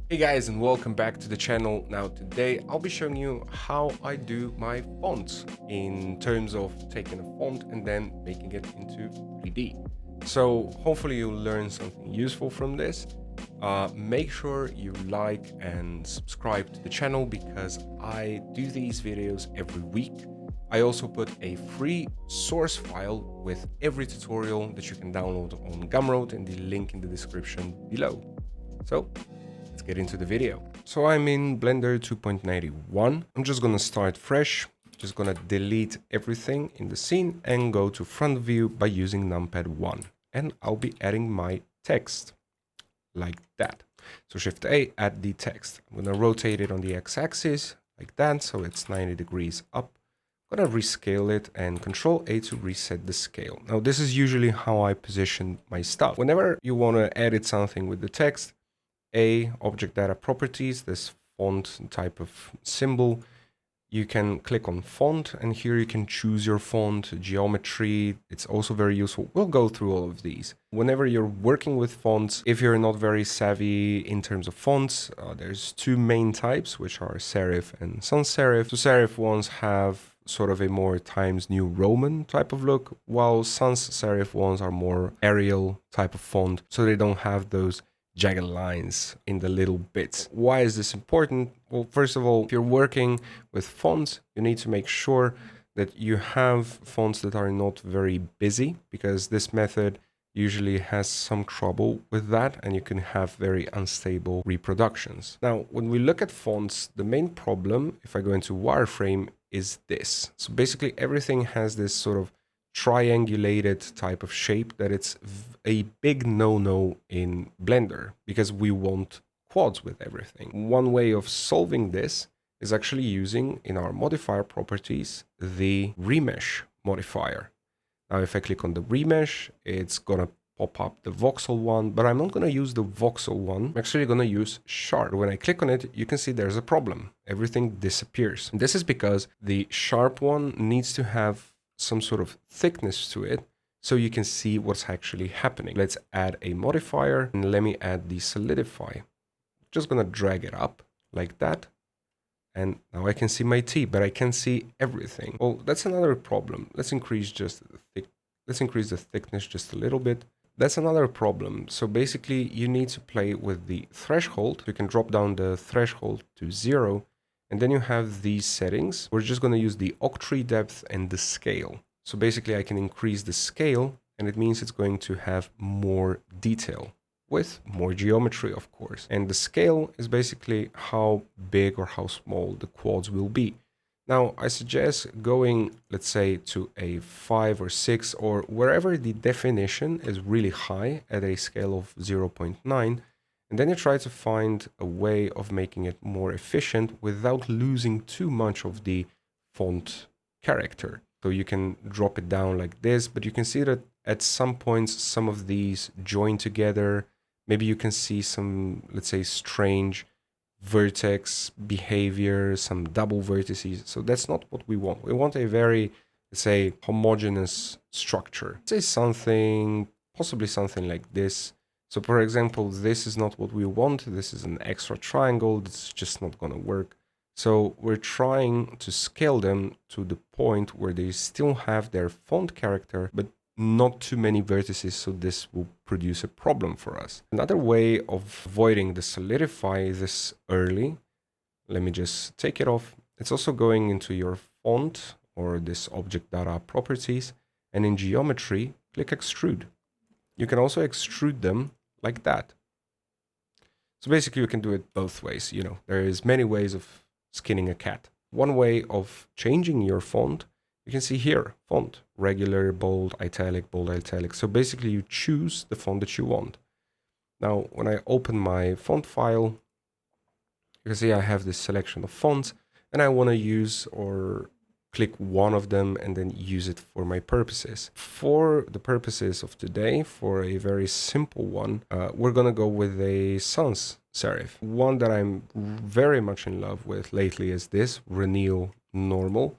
Hey guys, and welcome back to the channel. Now today I'll be showing you how I do my fonts in terms of taking a font and then making it into 3D. So hopefully you'll learn something useful from this. Make sure you like and subscribe to the channel because I do these videos every week. I also put a free source file with every tutorial that you can download on Gumroad in the link in the description below. So let's get into the video. So I'm in Blender 2.91. I'm just gonna start fresh. Just gonna delete everything in the scene and go to front view by using numpad 1. And I'll be adding my text like that. So Shift A, add the text. I'm gonna rotate it on the x-axis like that, so it's 90 degrees up. I'm gonna rescale it and Control A to reset the scale. Now this is usually how I position my stuff. Whenever you wanna edit something with the text, object data properties, this font type of symbol, you can click on font and here you can choose your font, geometry. It's also very useful. We'll go through all of these. Whenever you're working with fonts, if you're not very savvy in terms of fonts, there's two main types, which are serif and sans serif. So serif ones have sort of a more Times New Roman type of look, while sans serif ones are more Arial type of font, so they don't have those jagged lines in the little bits. Why is this important? Well, first of all, if you're working with fonts, you need to make sure that you have fonts that are not very busy, because this method usually has some trouble with that and you can have very unstable reproductions. Now, when we look at fonts, the main problem, if I go into wireframe, is this. So basically everything has this sort of triangulated type of shape that it's a big no-no in Blender because we want quads with everything. One way of solving this is actually using in our modifier properties the remesh modifier. Now if I click on the remesh, it's gonna pop up the voxel one, but I'm not gonna use the voxel one. I'm actually gonna use sharp. When I click on it, you can see there's a problem. Everything disappears. And this is because the sharp one needs to have some sort of thickness to it so you can see what's actually happening. Let's add a modifier and let me add the solidify. Just gonna drag it up like that. And now I can see my T, but I can't see everything. Well, that's another problem. Let's increase the thickness just a little bit. That's another problem. So basically you need to play with the threshold. You can drop down the threshold to 0. And then you have these settings. We're just going to use the octree depth and the scale. So basically I can increase the scale and it means it's going to have more detail with more geometry, of course. And the scale is basically how big or how small the quads will be. Now I suggest going, let's say, to a 5 or 6 or wherever the definition is really high at a scale of 0.9. And then you try to find a way of making it more efficient without losing too much of the font character. So you can drop it down like this, but you can see that at some points, some of these join together. Maybe you can see some, let's say, strange vertex behavior, some double vertices. So that's not what we want. We want a very, let's say, homogeneous structure. Say something, possibly something like this. So for example, this is not what we want. This is an extra triangle. It's just not going to work. So we're trying to scale them to the point where they still have their font character, but not too many vertices. So this will produce a problem for us. Another way of avoiding the solidify this early, let me just take it off. It's also going into your font or this object data properties, and in geometry, click extrude. You can also extrude them like that. So basically you can do it both ways. You know, there is many ways of skinning a cat. One way of changing your font, you can see here, font, regular, bold, italic, bold, italic. So basically you choose the font that you want. Now, when I open my font file, you can see I have this selection of fonts and I want to use or click one of them and then use it for my purposes. For the purposes of today, for a very simple one, we're gonna go with a sans serif. One that I'm very much in love with lately is this Reneal Normal,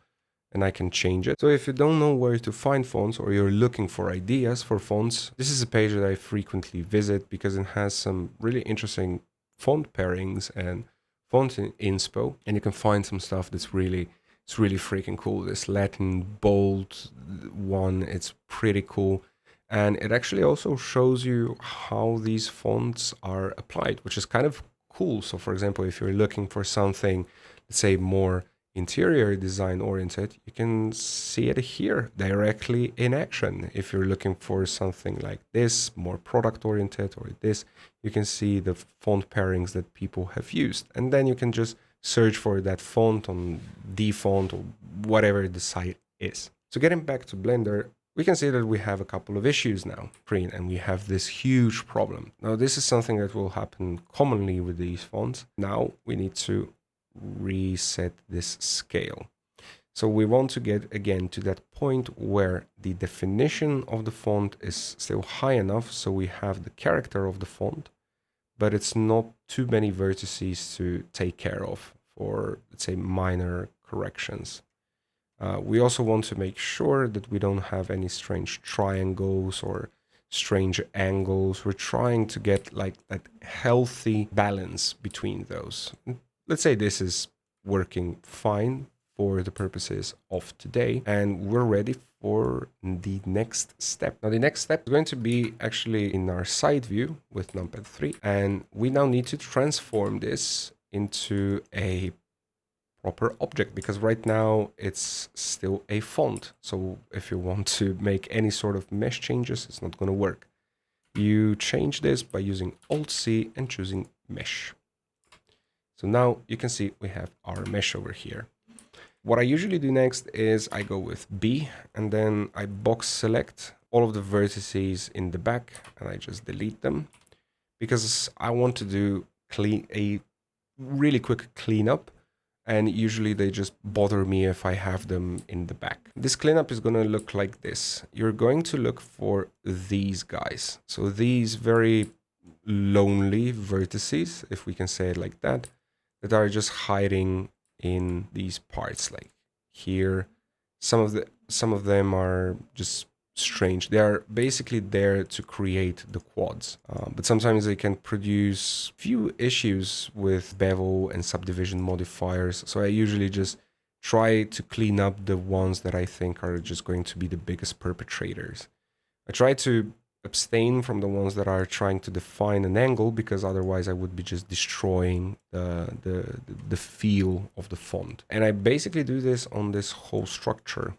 and I can change it. So if you don't know where to find fonts or you're looking for ideas for fonts, this is a page that I frequently visit because it has some really interesting font pairings and font inspo, and you can find some stuff that's really, it's really freaking cool. This Latin bold one, it's pretty cool. And it actually also shows you how these fonts are applied, which is kind of cool. So for example, if you're looking for something, let's say more interior design oriented, you can see it here directly in action. If you're looking for something like this, more product oriented, or this, you can see the font pairings that people have used. And then you can just search for that font on dfont or whatever the site is. So getting back to Blender, we can see that we have a couple of issues now, and we have this huge problem. Now, this is something that will happen commonly with these fonts. Now we need to reset this scale. So we want to get again to that point where the definition of the font is still high enough so we have the character of the font, but it's not too many vertices to take care of for, let's say, minor corrections. We also want to make sure that we don't have any strange triangles or strange angles. We're trying to get like that healthy balance between those. Let's say this is working fine for the purposes of today, and we're ready for the next step. Now, the next step is going to be actually in our side view with numpad 3, and we now need to transform this into a proper object, because right now it's still a font. So if you want to make any sort of mesh changes, it's not going to work. You change this by using Alt-C and choosing Mesh. So now you can see we have our mesh over here. What I usually do next is I go with B, and then I box select all of the vertices in the back, and I just delete them, because I want to do a really quick cleanup. And usually they just bother me if I have them in the back. This cleanup is going to look like this. You're going to look for these guys. So these very lonely vertices, if we can say it like that, that are just hiding in these parts, like here. Some of them are just strange. They are basically there to create the quads, but sometimes they can produce few issues with bevel and subdivision modifiers. So I usually just try to clean up the ones that I think are just going to be the biggest perpetrators. I try to abstain from the ones that are trying to define an angle, because otherwise I would be just destroying the feel of the font. And I basically do this on this whole structure.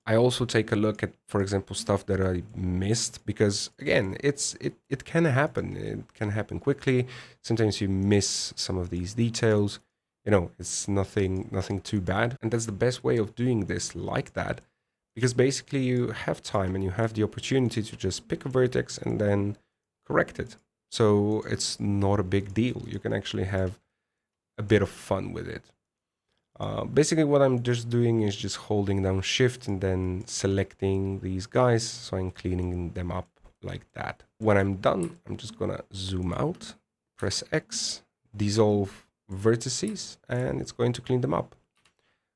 I also take a look at, for example, stuff that I missed, because again, it can happen. It can happen quickly. Sometimes you miss some of these details. You know, it's nothing too bad. And that's the best way of doing this like that, because basically you have time and you have the opportunity to just pick a vertex and then correct it. So it's not a big deal. You can actually have a bit of fun with it. Basically what I'm just doing is just holding down Shift and then selecting these guys, so I'm cleaning them up like that. When I'm done, I'm just gonna zoom out, press X, dissolve vertices, and it's going to clean them up.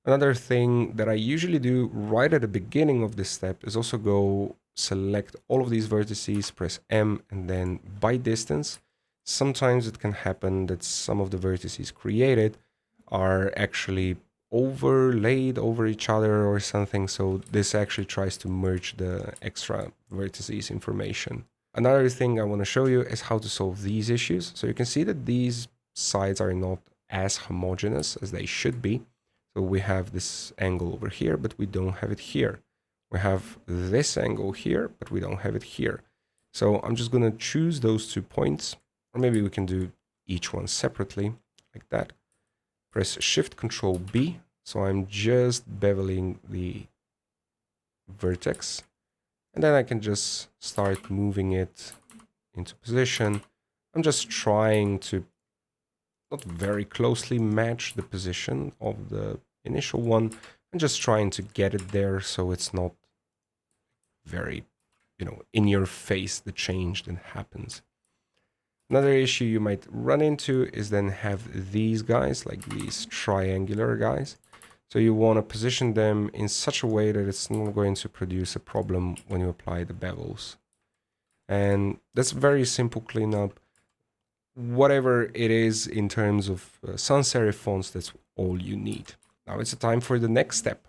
Another thing that I usually do right at the beginning of this step is also go select all of these vertices, press M, and then by distance. Sometimes it can happen that some of the vertices created are actually overlaid over each other or something. So this actually tries to merge the extra vertices information. Another thing I want to show you is how to solve these issues. So you can see that these sides are not as homogeneous as they should be. So we have this angle over here, but we don't have it here. We have this angle here, but we don't have it here. So I'm just going to choose those 2 points, or maybe we can do each one separately like that. Press Shift Control B. So I'm just beveling the vertex, and then I can just start moving it into position. I'm just trying to not very closely match the position of the initial one. I'm just trying to get it there so it's not very, in your face, the change that happens. Another issue you might run into is then have these guys, like these triangular guys. So you want to position them in such a way that it's not going to produce a problem when you apply the bevels. And that's a very simple cleanup. whatever it is in terms of sans serif fonts, that's all you need. Now it's a time for the next step.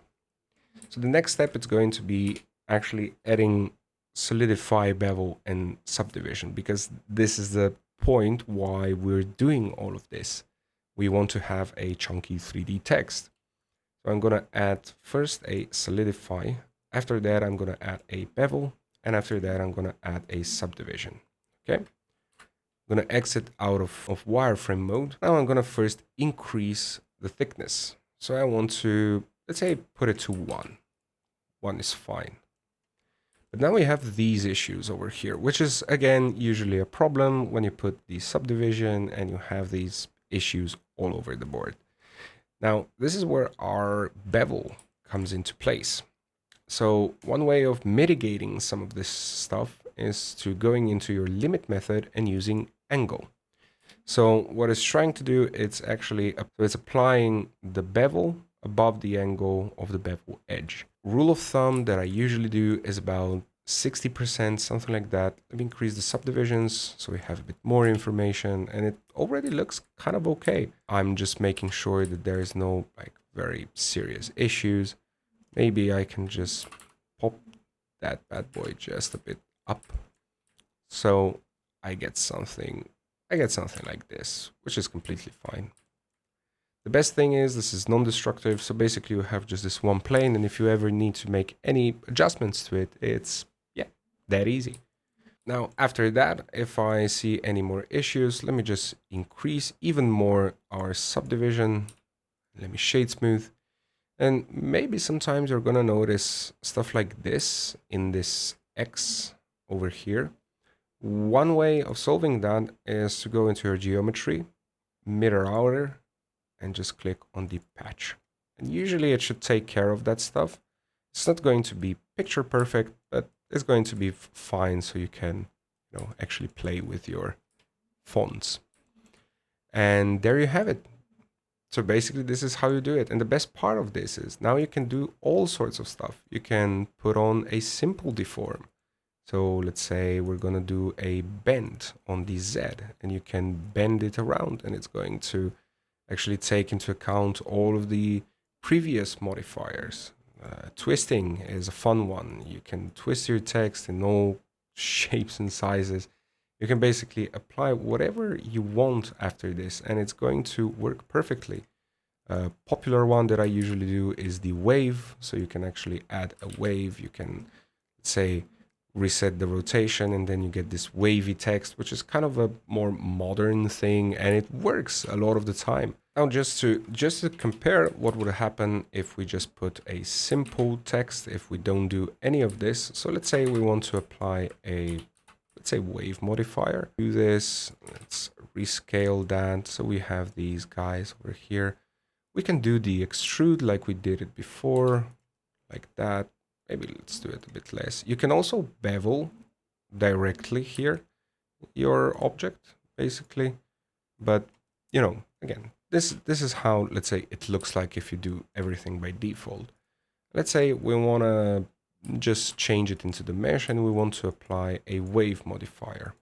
So the next step is going to be actually adding solidify, bevel, and subdivision, because this is the point why we're doing all of this. We want to have a chunky 3D text. So I'm going to add first a solidify. After that, I'm going to add a bevel. And after that, I'm going to add a subdivision. Okay. I'm going to exit out of wireframe mode. Now I'm going to first increase the thickness. So I want to, let's say, put it to 1. 1 is fine. But now we have these issues over here, which is, again, usually a problem when you put the subdivision and you have these issues all over the board. Now, this is where our bevel comes into place. So one way of mitigating some of this stuff is to going into your limit method and using angle. So what it's trying to do, it's applying the bevel above the angle of the bevel edge. Rule of thumb that I usually do is about 60%, something like that. Let me increase the subdivisions so we have a bit more information, and it already looks kind of okay. I'm just making sure that there is no like very serious issues. Maybe I can just pop that bad boy just a bit up. So I get something like this, which is completely fine. The best thing is this is non-destructive, so basically you have just this one plane, and if you ever need to make any adjustments to it, it's that easy. Now, after that, if I see any more issues, let me just increase even more our subdivision. Let me shade smooth. And maybe sometimes you're gonna notice stuff like this in this X over here. One way of solving that is to go into your geometry, mirror outer, and just click on the patch. And usually it should take care of that stuff. It's not going to be picture perfect, but it's going to be fine, so you can, actually play with your fonts. And there you have it. So basically this is how you do it. And the best part of this is now you can do all sorts of stuff. You can put on a simple deform. So let's say we're going to do a bend on the Z, and you can bend it around, and it's going to actually take into account all of the previous modifiers. Twisting is a fun one. You can twist your text in all shapes and sizes. You can basically apply whatever you want after this, and it's going to work perfectly. A popular one that I usually do is the wave. So you can actually add a wave. You can, say, reset the rotation, and then you get this wavy text, which is kind of a more modern thing, and it works a lot of the time. Now, just to compare what would happen if we just put a simple text, if we don't do any of this. So let's say we want to apply a, let's say, wave modifier. Do this, let's rescale that. So we have these guys over here. We can do the extrude like we did it before, like that. Maybe let's do it a bit less. You can also bevel directly here, your object, basically. But, again, this is how, let's say, it looks like if you do everything by default. Let's say we want to just change it into the mesh, and we want to apply a wave modifier.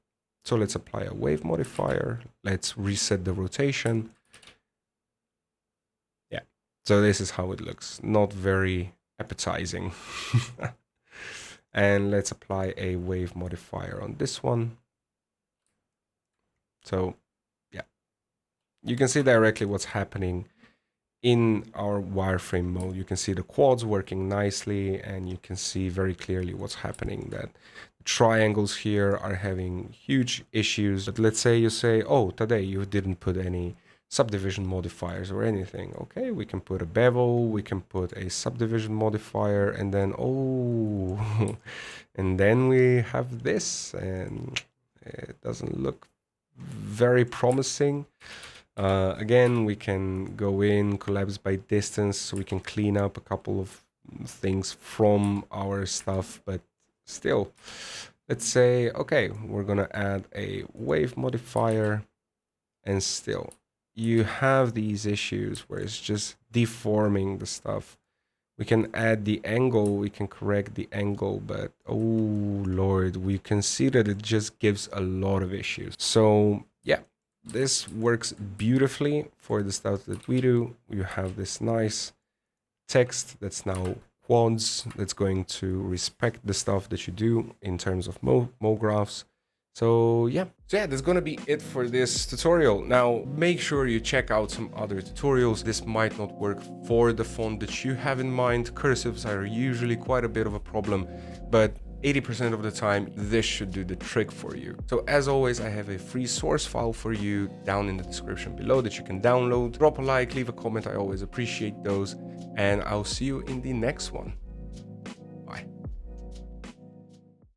So let's apply a wave modifier. Let's reset the rotation. Yeah, so this is how it looks. Not very appetizing. And let's apply a wave modifier on this one. So yeah, you can see directly what's happening in our wireframe mode. You can see the quads working nicely, and you can see very clearly what's happening, that the triangles here are having huge issues. But let's say you say, oh, today you didn't put any subdivision modifiers or anything. Okay, we can put a bevel, we can put a subdivision modifier, and then, oh, and then we have this, and it doesn't look very promising. Again, we can go in, collapse by distance, so we can clean up a couple of things from our stuff, but still, let's say, okay, we're gonna add a wave modifier, and still, you have these issues where it's just deforming the stuff. We can add the angle, we can correct the angle, but oh Lord, we can see that it just gives a lot of issues. So yeah, this works beautifully for the stuff that we do. You have this nice text that's now quads, that's going to respect the stuff that you do in terms of mo graphs. So yeah, that's gonna be it for this tutorial. Now make sure you check out some other tutorials. This might not work for the font that you have in mind. Cursives are usually quite a bit of a problem, but 80% of the time this should do the trick for you. So as always, I have a free source file for you down in the description below that you can download. Drop a like, leave a comment, I always appreciate those, and I'll see you in the next one.